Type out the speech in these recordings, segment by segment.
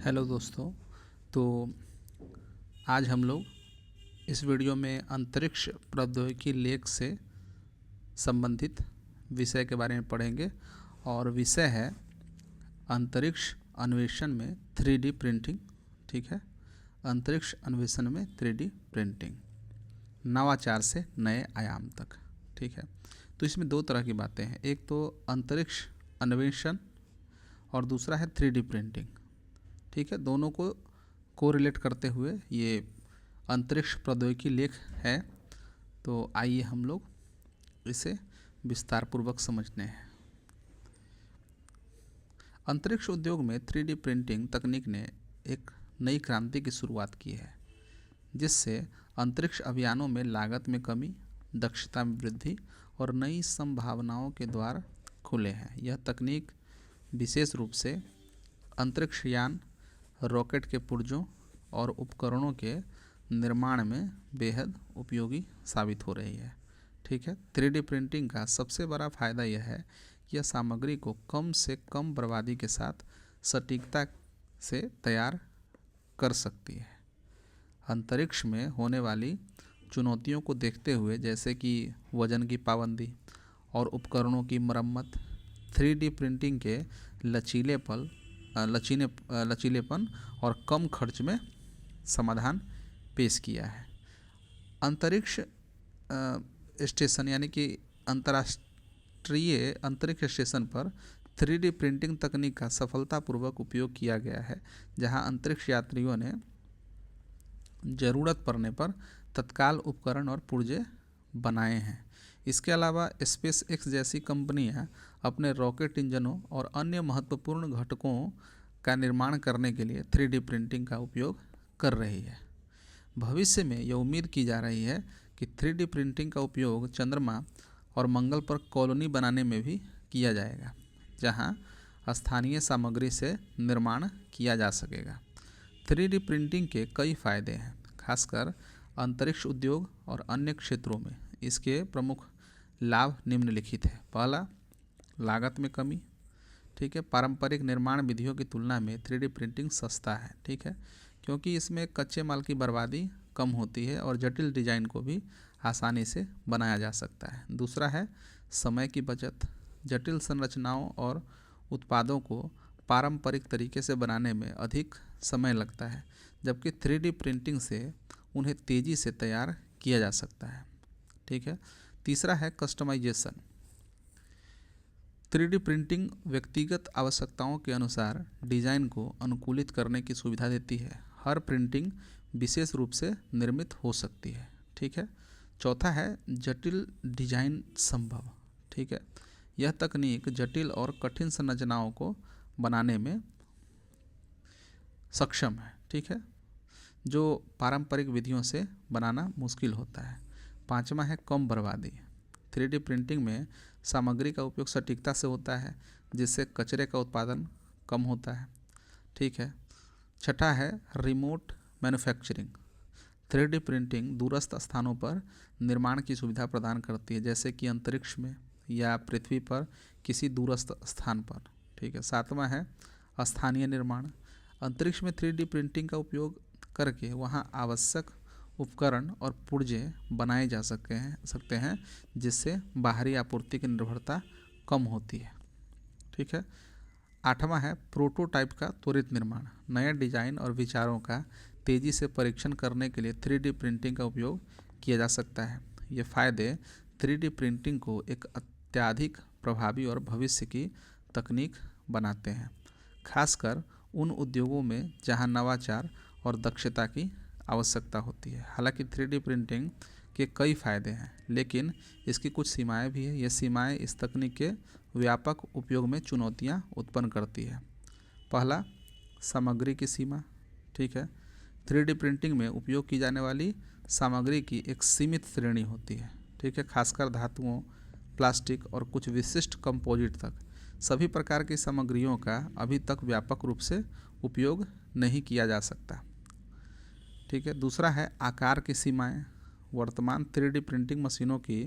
Hello दोस्तों। तो आज हम लोग इस वीडियो में अंतरिक्ष प्रौद्योगिकी लेख से संबंधित विषय के बारे में पढ़ेंगे और विषय है अंतरिक्ष अन्वेषण में 3D प्रिंटिंग। ठीक है, अंतरिक्ष अन्वेषण में 3D प्रिंटिंग, नवाचार से नए आयाम तक। ठीक है, तो इसमें दो तरह की बातें हैं, एक तो अंतरिक्ष अन्वेषण और दूसरा है 3D प्रिंटिंग। ठीक है, दोनों को कोरिलेट करते हुए ये अंतरिक्ष प्रौद्योगिकी लेख है। तो आइए हम लोग इसे विस्तार पूर्वक समझते हैं। अंतरिक्ष उद्योग में 3D प्रिंटिंग तकनीक ने एक नई क्रांति की शुरुआत की है, जिससे अंतरिक्ष अभियानों में लागत में कमी, दक्षता में वृद्धि और नई संभावनाओं के द्वार खुले हैं। यह तकनीक विशेष रूप से अंतरिक्ष यान, रॉकेट के पुर्जों और उपकरणों के निर्माण में बेहद उपयोगी साबित हो रही है। ठीक है, 3D प्रिंटिंग का सबसे बड़ा फायदा यह है कि यह सामग्री को कम से कम बर्बादी के साथ सटीकता से तैयार कर सकती है। अंतरिक्ष में होने वाली चुनौतियों को देखते हुए, जैसे कि वजन की पाबंदी और उपकरणों की मरम्मत, 3D प्रिंटिंग के लचीलेपन और कम खर्च में समाधान पेश किया है। अंतरिक्ष स्टेशन यानी कि अंतर्राष्ट्रीय अंतरिक्ष स्टेशन पर 3D प्रिंटिंग तकनीक का सफलतापूर्वक उपयोग किया गया है, जहां अंतरिक्ष यात्रियों ने ज़रूरत पड़ने पर तत्काल उपकरण और पुर्जे बनाए हैं। इसके अलावा स्पेस एक्स जैसी कंपनियां अपने रॉकेट इंजनों और अन्य महत्वपूर्ण घटकों का निर्माण करने के लिए 3D प्रिंटिंग का उपयोग कर रही है। भविष्य में यह उम्मीद की जा रही है कि 3D प्रिंटिंग का उपयोग चंद्रमा और मंगल पर कॉलोनी बनाने में भी किया जाएगा, जहां स्थानीय सामग्री से निर्माण किया जा सकेगा। 3D प्रिंटिंग के कई फायदे हैं, खासकर अंतरिक्ष उद्योग और अन्य क्षेत्रों में। इसके प्रमुख लाभ निम्नलिखित है। पहला, लागत में कमी। ठीक है, पारंपरिक निर्माण विधियों की तुलना में 3D प्रिंटिंग सस्ता है। ठीक है, क्योंकि इसमें कच्चे माल की बर्बादी कम होती है और जटिल डिजाइन को भी आसानी से बनाया जा सकता है। दूसरा है समय की बचत। जटिल संरचनाओं और उत्पादों को पारंपरिक तरीके से बनाने में अधिक समय लगता है, जबकि 3D प्रिंटिंग से उन्हें तेज़ी से तैयार किया जा सकता है। ठीक है, तीसरा है कस्टमाइजेशन। 3D प्रिंटिंग व्यक्तिगत आवश्यकताओं के अनुसार डिज़ाइन को अनुकूलित करने की सुविधा देती है। हर प्रिंटिंग विशेष रूप से निर्मित हो सकती है। ठीक है, चौथा है जटिल डिजाइन संभव। ठीक है, यह तकनीक जटिल और कठिन संरचनाओं को बनाने में सक्षम है। ठीक है, जो पारंपरिक विधियों से बनाना मुश्किल होता है। पांचवा है कम बर्बादी। 3D प्रिंटिंग में सामग्री का उपयोग सटीकता से होता है, जिससे कचरे का उत्पादन कम होता है। ठीक है, छठा है रिमोट मैन्युफैक्चरिंग। 3D प्रिंटिंग दूरस्थ स्थानों पर निर्माण की सुविधा प्रदान करती है, जैसे कि अंतरिक्ष में या पृथ्वी पर किसी दूरस्थ स्थान पर। ठीक है, सातवां है स्थानीय निर्माण। अंतरिक्ष में 3D प्रिंटिंग का उपयोग करके वहाँ आवश्यक उपकरण और पुर्जे बनाए जा सकते हैं, जिससे बाहरी आपूर्ति की निर्भरता कम होती है। ठीक है, आठवां है प्रोटोटाइप का त्वरित निर्माण। नए डिजाइन और विचारों का तेज़ी से परीक्षण करने के लिए 3D प्रिंटिंग का उपयोग किया जा सकता है। ये फायदे 3D प्रिंटिंग को एक अत्यधिक प्रभावी और भविष्य की तकनीक बनाते हैं, खासकर उन उद्योगों में जहां नवाचार और दक्षता की आवश्यकता होती है। हालांकि 3D प्रिंटिंग के कई फायदे हैं, लेकिन इसकी कुछ सीमाएं भी हैं। ये सीमाएं इस तकनीक के व्यापक उपयोग में चुनौतियां उत्पन्न करती है। पहला, सामग्री की सीमा। ठीक है, 3D प्रिंटिंग में उपयोग की जाने वाली सामग्री की एक सीमित श्रेणी होती है। ठीक है, खासकर धातुओं, प्लास्टिक और कुछ विशिष्ट कंपोजिट तक सभी प्रकार की सामग्रियों का अभी तक व्यापक रूप से उपयोग नहीं किया जा सकता। ठीक है, दूसरा है आकार की सीमाएं। वर्तमान 3D प्रिंटिंग मशीनों की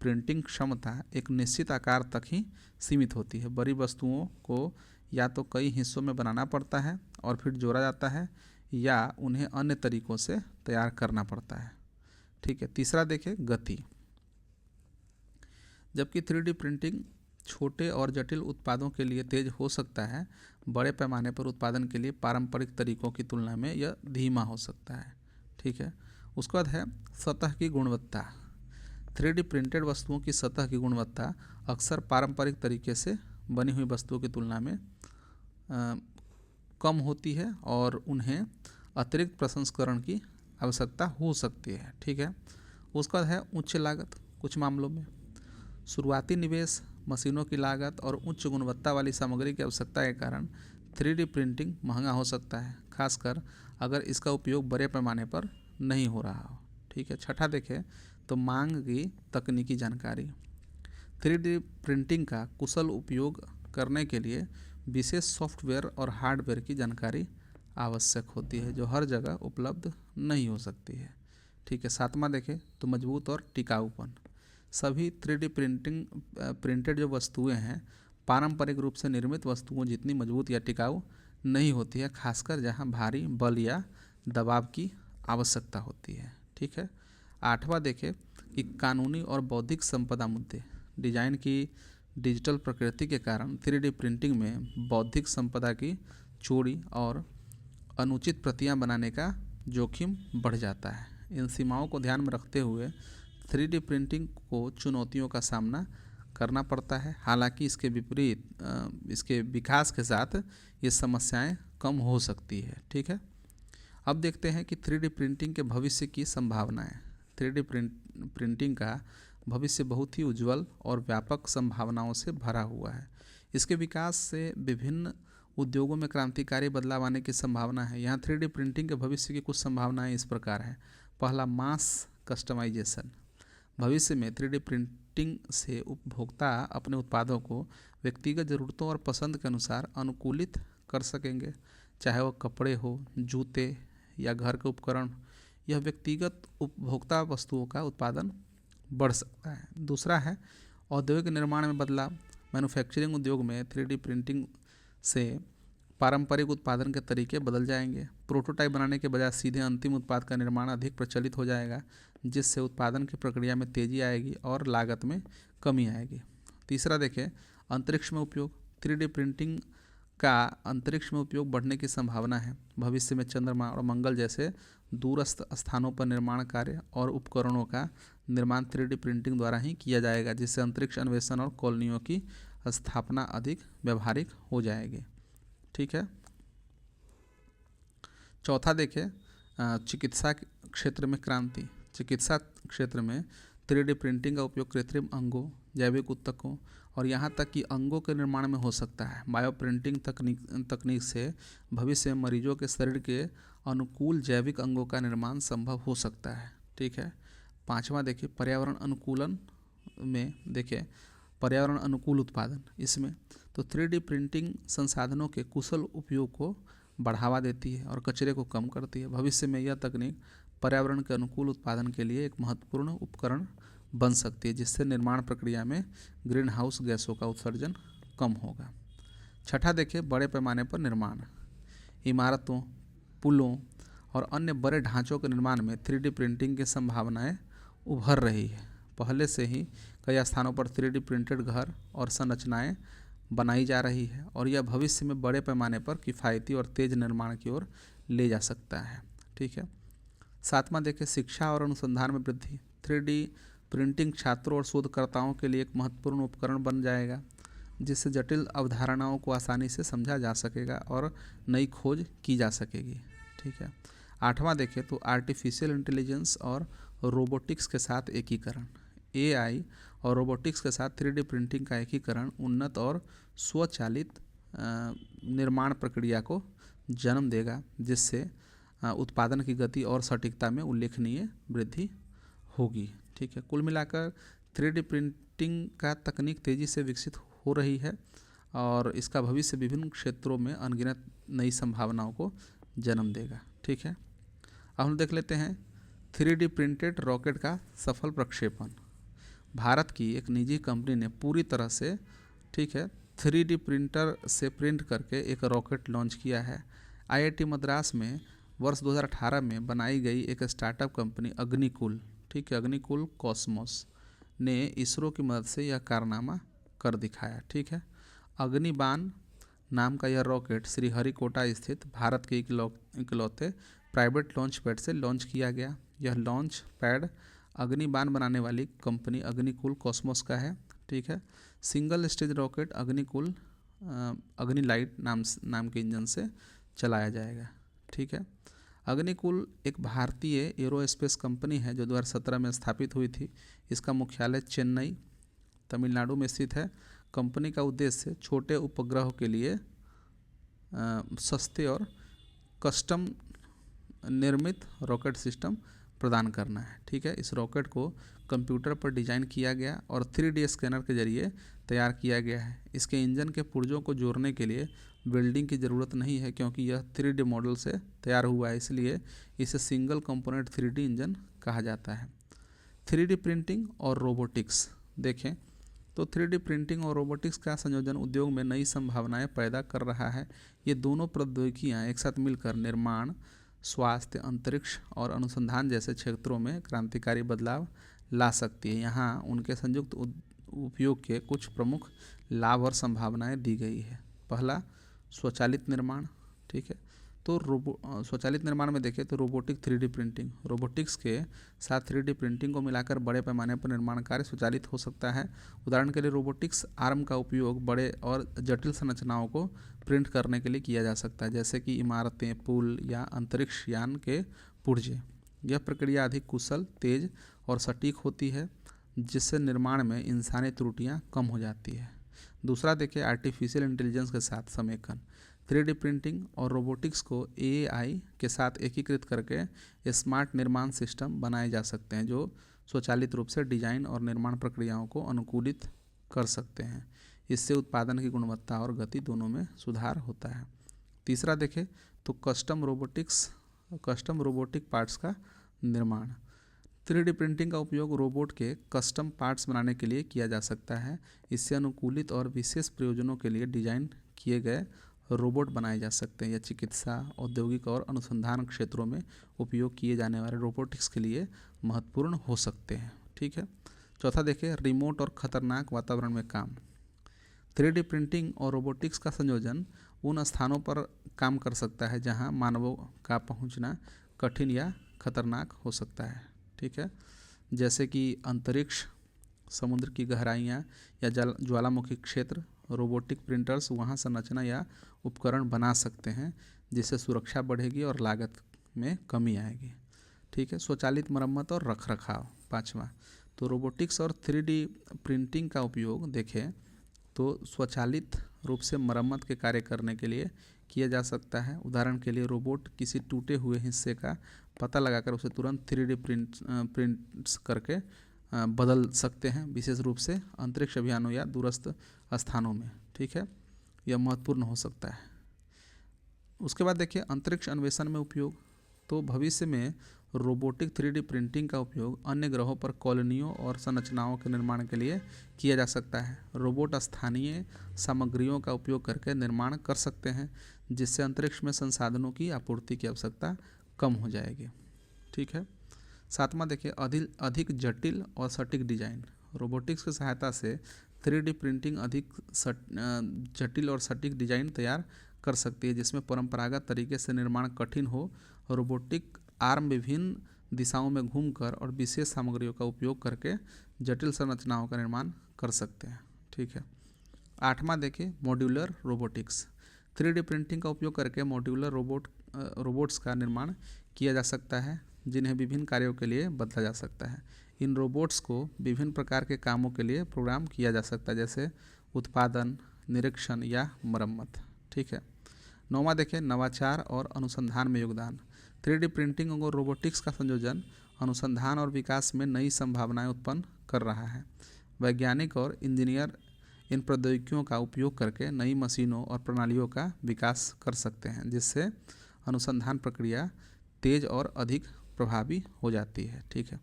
प्रिंटिंग क्षमता एक निश्चित आकार तक ही सीमित होती है। बड़ी वस्तुओं को या तो कई हिस्सों में बनाना पड़ता है और फिर जोड़ा जाता है, या उन्हें अन्य तरीकों से तैयार करना पड़ता है। ठीक है। तीसरा देखें गति। जबकि 3D प्रिंटिंग छोटे और जटिल उत्पादों के लिए तेज हो सकता है, बड़े पैमाने पर उत्पादन के लिए पारंपरिक तरीकों की तुलना में यह धीमा हो सकता है। ठीक है। उसके बाद है सतह की गुणवत्ता। 3D प्रिंटेड वस्तुओं की सतह की गुणवत्ता अक्सर पारंपरिक तरीके से बनी हुई वस्तुओं की तुलना में कम होती है और उन्हें अतिरिक्त प्रसंस्करण की आवश्यकता हो सकती है। ठीक है। उसका है उच्च लागत। कुछ मामलों में शुरुआती निवेश, मशीनों की लागत और उच्च गुणवत्ता वाली सामग्री की आवश्यकता के कारण 3D प्रिंटिंग महंगा हो सकता है, खासकर अगर इसका उपयोग बड़े पैमाने पर नहीं हो रहा हो। ठीक है। छठा देखें तो मांग की तकनीकी जानकारी। 3D प्रिंटिंग का कुशल उपयोग करने के लिए विशेष सॉफ्टवेयर और हार्डवेयर की जानकारी आवश्यक होती है, जो हर जगह उपलब्ध नहीं हो सकती है। ठीक है। सातवां देखें तो मजबूत और टिकाऊपन। सभी 3D प्रिंटेड जो वस्तुएं हैं पारंपरिक रूप से निर्मित वस्तुओं जितनी मजबूत या टिकाऊ नहीं होती है, खासकर जहां भारी बल या दबाव की आवश्यकता होती है। ठीक है। आठवां देखें कि कानूनी और बौद्धिक संपदा मुद्दे। डिजाइन की डिजिटल प्रकृति के कारण 3D प्रिंटिंग में बौद्धिक संपदा की चोरी और अनुचित प्रतियां बनाने का जोखिम बढ़ जाता है। इन सीमाओं को ध्यान में रखते हुए 3D प्रिंटिंग को चुनौतियों का सामना करना पड़ता है। हालांकि इसके विपरीत इसके विकास के साथ ये समस्याएं कम हो सकती है। ठीक है। अब देखते हैं कि 3D प्रिंटिंग के भविष्य की संभावनाएं। 3D प्रिंटिंग का भविष्य बहुत ही उज्जवल और व्यापक संभावनाओं से भरा हुआ है। इसके विकास से विभिन्न उद्योगों में क्रांतिकारी बदलाव आने की संभावना है। यहाँ 3D प्रिंटिंग के भविष्य की कुछ संभावनाएं इस प्रकार हैं। पहला, मास कस्टमाइजेशन। भविष्य में 3D प्रिंटिंग से उपभोक्ता अपने उत्पादों को व्यक्तिगत ज़रूरतों और पसंद के अनुसार अनुकूलित कर सकेंगे, चाहे वह कपड़े हो, जूते या घर के उपकरण। यह व्यक्तिगत उपभोक्ता वस्तुओं का उत्पादन बढ़ सकता है। दूसरा है औद्योगिक निर्माण में बदलाव। मैन्युफैक्चरिंग उद्योग में 3D प्रिंटिंग से पारंपरिक उत्पादन के तरीके बदल जाएंगे। प्रोटोटाइप बनाने के बजाय सीधे अंतिम उत्पाद का निर्माण अधिक प्रचलित हो जाएगा, जिससे उत्पादन की प्रक्रिया में तेज़ी आएगी और लागत में कमी आएगी। तीसरा देखें अंतरिक्ष में उपयोग। 3D प्रिंटिंग का अंतरिक्ष में उपयोग बढ़ने की संभावना है। भविष्य में चंद्रमा और मंगल जैसे दूरस्थ स्थानों पर निर्माण कार्य और उपकरणों का निर्माण 3D प्रिंटिंग द्वारा ही किया जाएगा, जिससे अंतरिक्ष अन्वेषण और कॉलोनियों की स्थापना अधिक व्यावहारिक हो जाएगी। ठीक है। चौथा देखें चिकित्सा क्षेत्र में क्रांति। चिकित्सा क्षेत्र में 3D प्रिंटिंग का उपयोग कृत्रिम अंगों, जैविक ऊतकों और यहाँ तक कि अंगों के निर्माण में हो सकता है। बायो प्रिंटिंग तकनीक से भविष्य में मरीजों के शरीर के अनुकूल जैविक अंगों का निर्माण संभव हो सकता है। ठीक है। पांचवा देखिए पर्यावरण अनुकूलन में देखिए पर्यावरण अनुकूल उत्पादन। इसमें तो 3D प्रिंटिंग संसाधनों के कुशल उपयोग को बढ़ावा देती है और कचरे को कम करती है। भविष्य में यह तकनीक पर्यावरण के अनुकूल उत्पादन के लिए एक महत्वपूर्ण उपकरण बन सकती है, जिससे निर्माण प्रक्रिया में ग्रीन हाउस गैसों का उत्सर्जन कम होगा। छठा देखिए बड़े पैमाने पर निर्माण। इमारतों, पुलों और अन्य बड़े ढांचों के निर्माण में 3D प्रिंटिंग की संभावनाएं उभर रही है। पहले से ही कई स्थानों पर 3D प्रिंटेड घर और संरचनाएं बनाई जा रही है और यह भविष्य में बड़े पैमाने पर किफ़ायती और तेज़ निर्माण की ओर ले जा सकता है। ठीक है। सातवां देखिए शिक्षा और अनुसंधान में वृद्धि। 3D प्रिंटिंग छात्रों और शोधकर्ताओं के लिए एक महत्वपूर्ण उपकरण बन जाएगा, जिससे जटिल अवधारणाओं को आसानी से समझा जा सकेगा और नई खोज की जा सकेगी। ठीक है। आठवां देखें तो आर्टिफिशियल इंटेलिजेंस और रोबोटिक्स के साथ एकीकरण। AI और रोबोटिक्स के साथ 3D प्रिंटिंग का एकीकरण उन्नत और स्वचालित निर्माण प्रक्रिया को जन्म देगा, जिससे उत्पादन की गति और सटीकता में उल्लेखनीय वृद्धि होगी। ठीक है। कुल मिलाकर 3D प्रिंटिंग का तकनीक तेज़ी से विकसित हो रही है और इसका भविष्य विभिन्न क्षेत्रों में अनगिनत नई संभावनाओं को जन्म देगा। ठीक है। अब हम देख लेते हैं 3D प्रिंटेड रॉकेट का सफल प्रक्षेपण। भारत की एक निजी कंपनी ने पूरी तरह से 3D प्रिंटर से प्रिंट करके एक रॉकेट लॉन्च किया है। IIT मद्रास में वर्ष 2018 में बनाई गई एक स्टार्टअप कंपनी अग्निकुल, ठीक है, अग्निकुल कॉस्मोस ने इसरो की मदद से यह कारनामा कर दिखाया। ठीक है, अग्निबाण नाम का यह रॉकेट श्रीहरिकोटा स्थित भारत के इकलौते प्राइवेट लॉन्च पैड से लॉन्च किया गया। यह लॉन्च पैड अग्निबाण बनाने वाली कंपनी अग्निकुल कॉस्मोस का है। ठीक है, सिंगल स्टेज रॉकेट अग्निकुल अग्निलाइट नाम के इंजन से चलाया जाएगा। ठीक है, अग्निकुल एक भारतीय एरोस्पेस कंपनी है जो 2017 में स्थापित हुई थी। इसका मुख्यालय चेन्नई, तमिलनाडु में स्थित है। कंपनी का उद्देश्य छोटे उपग्रहों के लिए सस्ते और कस्टम निर्मित रॉकेट सिस्टम प्रदान करना है। ठीक है, इस रॉकेट को कंप्यूटर पर डिजाइन किया गया और 3D स्कैनर के जरिए तैयार किया गया है। इसके इंजन के पुर्जों को जोड़ने के लिए वेल्डिंग की ज़रूरत नहीं है क्योंकि यह 3D मॉडल से तैयार हुआ है, इसलिए इसे सिंगल कंपोनेंट 3D इंजन कहा जाता है। 3D प्रिंटिंग और रोबोटिक्स देखें तो 3D प्रिंटिंग और रोबोटिक्स का संयोजन उद्योग में नई संभावनाएं पैदा कर रहा है। ये दोनों प्रौद्योगिकियां एक साथ मिलकर निर्माण, स्वास्थ्य, अंतरिक्ष और अनुसंधान जैसे क्षेत्रों में क्रांतिकारी बदलाव ला सकती है। यहाँ उनके संयुक्त उपयोग के कुछ प्रमुख लाभ और संभावनाएं दी गई है। पहला, स्वचालित निर्माण। ठीक है, तो स्वचालित निर्माण में देखें तो रोबोटिक 3D प्रिंटिंग, रोबोटिक्स के साथ 3D प्रिंटिंग को मिलाकर बड़े पैमाने पर निर्माण कार्य स्वचालित हो सकता है। उदाहरण के लिए रोबोटिक्स आर्म का उपयोग बड़े और जटिल संरचनाओं को प्रिंट करने के लिए किया जा सकता है, जैसे कि इमारतें, पुल या अंतरिक्ष यान के पुर्जे। यह प्रक्रिया अधिक कुशल, तेज और सटीक होती है, जिससे निर्माण में इंसानी त्रुटियां कम हो जाती है। दूसरा देखें, आर्टिफिशियल इंटेलिजेंस के साथ समेकन। 3D प्रिंटिंग और रोबोटिक्स को AI के साथ एकीकृत करके स्मार्ट निर्माण सिस्टम बनाए जा सकते हैं जो स्वचालित रूप से डिजाइन और निर्माण प्रक्रियाओं को अनुकूलित कर सकते हैं। इससे उत्पादन की गुणवत्ता और गति दोनों में सुधार होता है। तीसरा देखें तो कस्टम रोबोटिक पार्ट्स का निर्माण। 3D प्रिंटिंग का उपयोग रोबोट के कस्टम पार्ट्स बनाने के लिए किया जा सकता है। इससे अनुकूलित और विशेष प्रयोजनों के लिए डिजाइन किए गए रोबोट बनाए जा सकते हैं। यह चिकित्सा, औद्योगिक और अनुसंधान क्षेत्रों में उपयोग किए जाने वाले रोबोटिक्स के लिए महत्वपूर्ण हो सकते हैं। ठीक है, चौथा देखें, रिमोट और खतरनाक वातावरण में काम। 3D प्रिंटिंग और रोबोटिक्स का संयोजन उन स्थानों पर काम कर सकता है जहां मानवों का पहुंचना कठिन या खतरनाक हो सकता है। ठीक है, जैसे कि अंतरिक्ष, समुद्र की गहराइयाँ या ज्वालामुखी क्षेत्र। रोबोटिक प्रिंटर्स वहाँ संरचना या उपकरण बना सकते हैं जिससे सुरक्षा बढ़ेगी और लागत में कमी आएगी। ठीक है, स्वचालित मरम्मत और रखरखाव। पाँचवा, तो रोबोटिक्स और 3D प्रिंटिंग का उपयोग देखें तो स्वचालित रूप से मरम्मत के कार्य करने के लिए किया जा सकता है। उदाहरण के लिए रोबोट किसी टूटे हुए हिस्से का पता लगाकर उसे तुरंत 3D प्रिंट्स करके बदल सकते हैं, विशेष रूप से अंतरिक्ष अभियानों या दूरस्थ स्थानों में। ठीक है, यह महत्वपूर्ण हो सकता है। उसके बाद देखिए अंतरिक्ष अन्वेषण में उपयोग। तो भविष्य में रोबोटिक 3D प्रिंटिंग का उपयोग अन्य ग्रहों पर कॉलोनियों और संरचनाओं के निर्माण के लिए किया जा सकता है। रोबोट स्थानीय सामग्रियों का उपयोग करके निर्माण कर सकते हैं जिससे अंतरिक्ष में संसाधनों की आपूर्ति की आवश्यकता कम हो जाएगी। ठीक है, सातवां देखिए अधिक जटिल और सटीक डिजाइन। रोबोटिक्स की सहायता से 3D प्रिंटिंग अधिक जटिल और सटीक डिजाइन तैयार कर सकती है जिसमें परंपरागत तरीके से निर्माण कठिन हो। रोबोटिक आर्म विभिन्न दिशाओं में घूमकर और विशेष सामग्रियों का उपयोग करके जटिल संरचनाओं का निर्माण कर सकते हैं। ठीक है, आठवां देखिए मॉड्यूलर रोबोटिक्स। 3D प्रिंटिंग का उपयोग करके मॉड्यूलर रोबोट्स का निर्माण किया जा सकता है जिन्हें विभिन्न कार्यों के लिए बदला जा सकता है। इन रोबोट्स को विभिन्न प्रकार के कामों के लिए प्रोग्राम किया जा सकता है जैसे उत्पादन, निरीक्षण या मरम्मत। ठीक है, नौवां देखें नवाचार और अनुसंधान में योगदान। 3D प्रिंटिंग और रोबोटिक्स का संयोजन अनुसंधान और विकास में नई संभावनाएं उत्पन्न कर रहा है। वैज्ञानिक और इंजीनियर इन प्रौद्योगिकियों का उपयोग करके नई मशीनों और प्रणालियों का विकास कर सकते हैं जिससे अनुसंधान प्रक्रिया तेज और अधिक प्रभावी हो जाती है। ठीक है,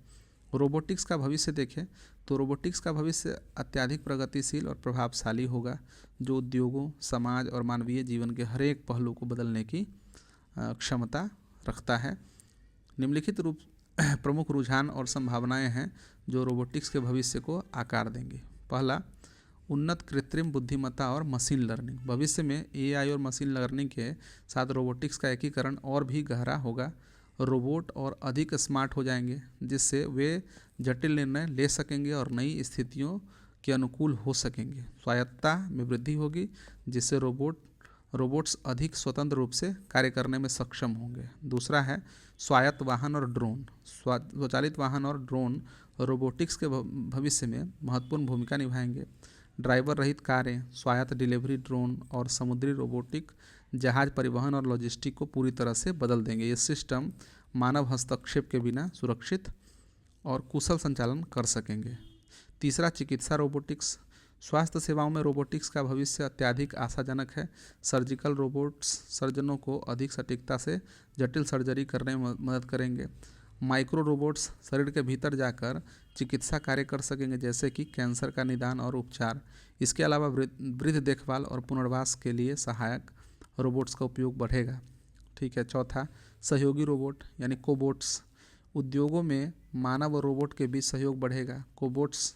रोबोटिक्स का भविष्य देखें तो रोबोटिक्स का भविष्य अत्यधिक प्रगतिशील और प्रभावशाली होगा, जो उद्योगों, समाज और मानवीय जीवन के हर एक पहलू को बदलने की क्षमता रखता है। निम्नलिखित रूप प्रमुख रुझान और संभावनाएं हैं जो रोबोटिक्स के भविष्य को आकार देंगी। पहला, उन्नत कृत्रिम बुद्धिमत्ता और मशीन लर्निंग। भविष्य में एआई और मशीन लर्निंग के साथ रोबोटिक्स का एकीकरण और भी गहरा होगा। रोबोट और अधिक स्मार्ट हो जाएंगे, जिससे वे जटिल निर्णय ले सकेंगे और नई स्थितियों के अनुकूल हो सकेंगे। स्वायत्तता में वृद्धि होगी, जिससे रोबोट्स अधिक स्वतंत्र रूप से कार्य करने में सक्षम होंगे। दूसरा है स्वायत्त वाहन और ड्रोन। स्वचालित वाहन और ड्रोन रोबोटिक्स के भविष्य में महत्वपूर्ण भूमिका निभाएंगे। ड्राइवर रहित कारें, स्वायत्त डिलीवरी ड्रोन और समुद्री रोबोटिक जहाज परिवहन और लॉजिस्टिक को पूरी तरह से बदल देंगे। ये सिस्टम मानव हस्तक्षेप के बिना सुरक्षित और कुशल संचालन कर सकेंगे। तीसरा, चिकित्सा रोबोटिक्स। स्वास्थ्य सेवाओं में रोबोटिक्स का भविष्य अत्यधिक आशाजनक है। सर्जिकल रोबोट्स सर्जनों को अधिक सटीकता से जटिल सर्जरी करने में मदद करेंगे। माइक्रो रोबोट्स शरीर के भीतर जाकर चिकित्सा कार्य कर सकेंगे, जैसे कि कैंसर का निदान और उपचार। इसके अलावा वृद्ध देखभाल और पुनर्वास के लिए सहायक रोबोट्स का उपयोग बढ़ेगा। ठीक है। चौथा, सहयोगी रोबोट यानी कोबोट्स। उद्योगों में मानव और रोबोट के बीच सहयोग बढ़ेगा। कोबोट्स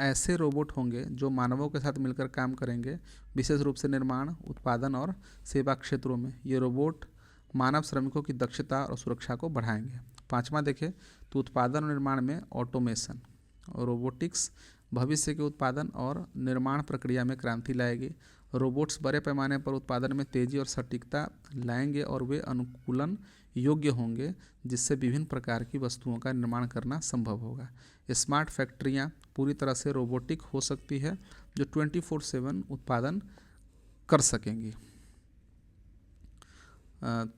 ऐसे रोबोट होंगे जो मानवों के साथ मिलकर काम करेंगे, विशेष रूप से निर्माण, उत्पादन और सेवा क्षेत्रों में। ये रोबोट मानव श्रमिकों की दक्षता और सुरक्षा को बढ़ाएंगे। पांचवा देखें तो उत्पादन और निर्माण में ऑटोमेशन। रोबोटिक्स भविष्य के उत्पादन और निर्माण प्रक्रिया में क्रांति लाएगी। रोबोट्स बड़े पैमाने पर उत्पादन में तेजी और सटीकता लाएंगे और वे अनुकूलन योग्य होंगे, जिससे विभिन्न प्रकार की वस्तुओं का निर्माण करना संभव होगा। स्मार्ट फैक्ट्रियां पूरी तरह से रोबोटिक हो सकती है, जो 24/7 उत्पादन कर सकेंगी।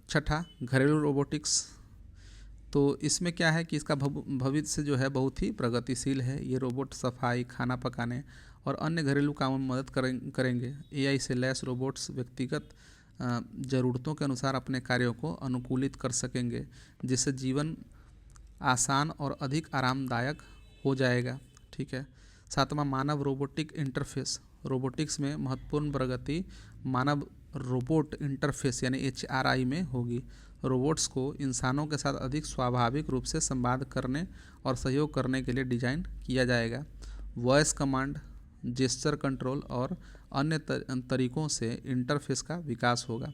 छठा, घरेलू रोबोटिक्स। तो इसमें क्या है कि इसका भविष्य जो है बहुत ही प्रगतिशील है। ये रोबोट सफाई, खाना पकाने और अन्य घरेलू कामों में मदद करेंगे। एआई से लैस रोबोट्स व्यक्तिगत ज़रूरतों के अनुसार अपने कार्यों को अनुकूलित कर सकेंगे, जिससे जीवन आसान और अधिक आरामदायक हो जाएगा। ठीक है। सातवां, मानव रोबोटिक इंटरफेस। रोबोटिक्स में महत्वपूर्ण प्रगति मानव रोबोट इंटरफेस यानी HRI में होगी। रोबोट्स को इंसानों के साथ अधिक स्वाभाविक रूप से संवाद करने और सहयोग करने के लिए डिज़ाइन किया जाएगा। वॉइस कमांड, जेस्चर कंट्रोल और अन्य तरीकों से इंटरफेस का विकास होगा।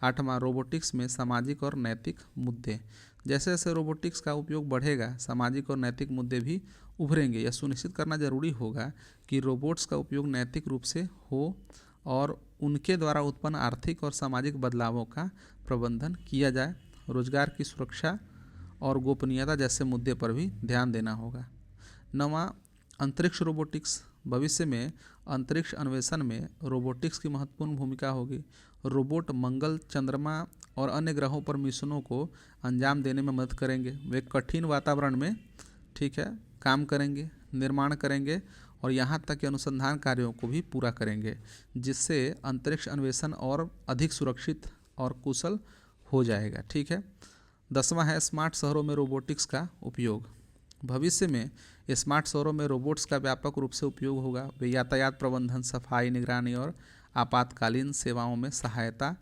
आठवां, रोबोटिक्स में सामाजिक और नैतिक मुद्दे। जैसे जैसे रोबोटिक्स का उपयोग बढ़ेगा, सामाजिक और नैतिक मुद्दे भी उभरेंगे। यह सुनिश्चित करना जरूरी होगा कि रोबोट्स का उपयोग नैतिक रूप से हो और उनके द्वारा उत्पन्न आर्थिक और सामाजिक बदलावों का प्रबंधन किया जाए। रोजगार की सुरक्षा और गोपनीयता जैसे मुद्दे पर भी ध्यान देना होगा। नौवां, अंतरिक्ष रोबोटिक्स। भविष्य में अंतरिक्ष अन्वेषण में रोबोटिक्स की महत्वपूर्ण भूमिका होगी। रोबोट मंगल, चंद्रमा और अन्य ग्रहों पर मिशनों को अंजाम देने में मदद करेंगे। वे कठिन वातावरण में ठीक है काम करेंगे, निर्माण करेंगे और यहाँ तक कि अनुसंधान कार्यों को भी पूरा करेंगे, जिससे अंतरिक्ष अन्वेषण और अधिक सुरक्षित और कुशल हो जाएगा। ठीक है। 10वां है स्मार्ट शहरों में रोबोटिक्स का उपयोग। भविष्य में स्मार्ट शहरों में रोबोट्स का व्यापक रूप से उपयोग होगा। वे यातायात प्रबंधन, सफाई, निगरानी और आपातकालीन सेवाओं में सहायता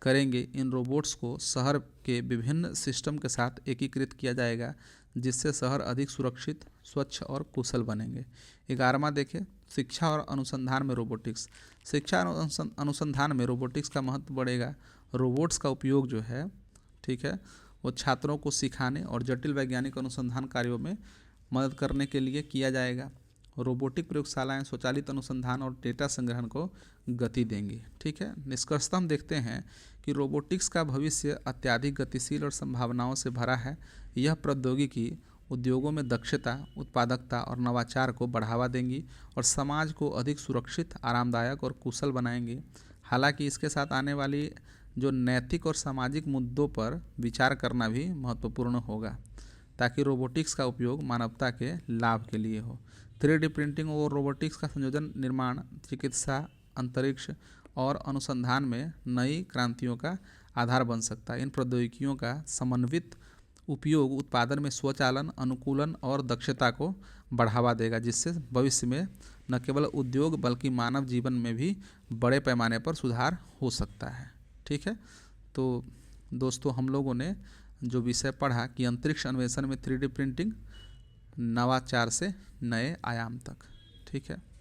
करेंगे। इन रोबोट्स को शहर के विभिन्न सिस्टम के साथ एकीकृत किया जाएगा, जिससे शहर अधिक सुरक्षित, स्वच्छ और कुशल बनेंगे। 11वां देखें शिक्षा और अनुसंधान में रोबोटिक्स। शिक्षा और अनुसंधान में रोबोटिक्स का महत्व बढ़ेगा। रोबोट्स का उपयोग जो है ठीक है वो छात्रों को सिखाने और जटिल वैज्ञानिक अनुसंधान कार्यों में मदद करने के लिए किया जाएगा। रोबोटिक प्रयोगशालाएं स्वचालित अनुसंधान और डेटा संग्रहण को गति देंगी। ठीक है। निष्कर्षतः हम देखते हैं कि रोबोटिक्स का भविष्य अत्यधिक गतिशील और संभावनाओं से भरा है। यह प्रौद्योगिकी उद्योगों में दक्षता, उत्पादकता और नवाचार को बढ़ावा देंगी और समाज को अधिक सुरक्षित, आरामदायक और कुशल बनाएंगी। हालांकि इसके साथ आने वाली जो नैतिक और सामाजिक मुद्दों पर विचार करना भी महत्वपूर्ण होगा, ताकि रोबोटिक्स का उपयोग मानवता के लाभ के लिए हो। 3D प्रिंटिंग और रोबोटिक्स का संयोजन निर्माण, चिकित्सा, अंतरिक्ष और अनुसंधान में नई क्रांतियों का आधार बन सकता है। इन प्रौद्योगिकियों का समन्वित उपयोग उत्पादन में स्वचालन, अनुकूलन और दक्षता को बढ़ावा देगा, जिससे भविष्य में न केवल उद्योग बल्कि मानव जीवन में भी बड़े पैमाने पर सुधार हो सकता है। ठीक है, तो दोस्तों हम लोगों ने जो विषय पढ़ा कि अंतरिक्ष अन्वेषण में 3D प्रिंटिंग नवाचार से नए आयाम तक। ठीक है।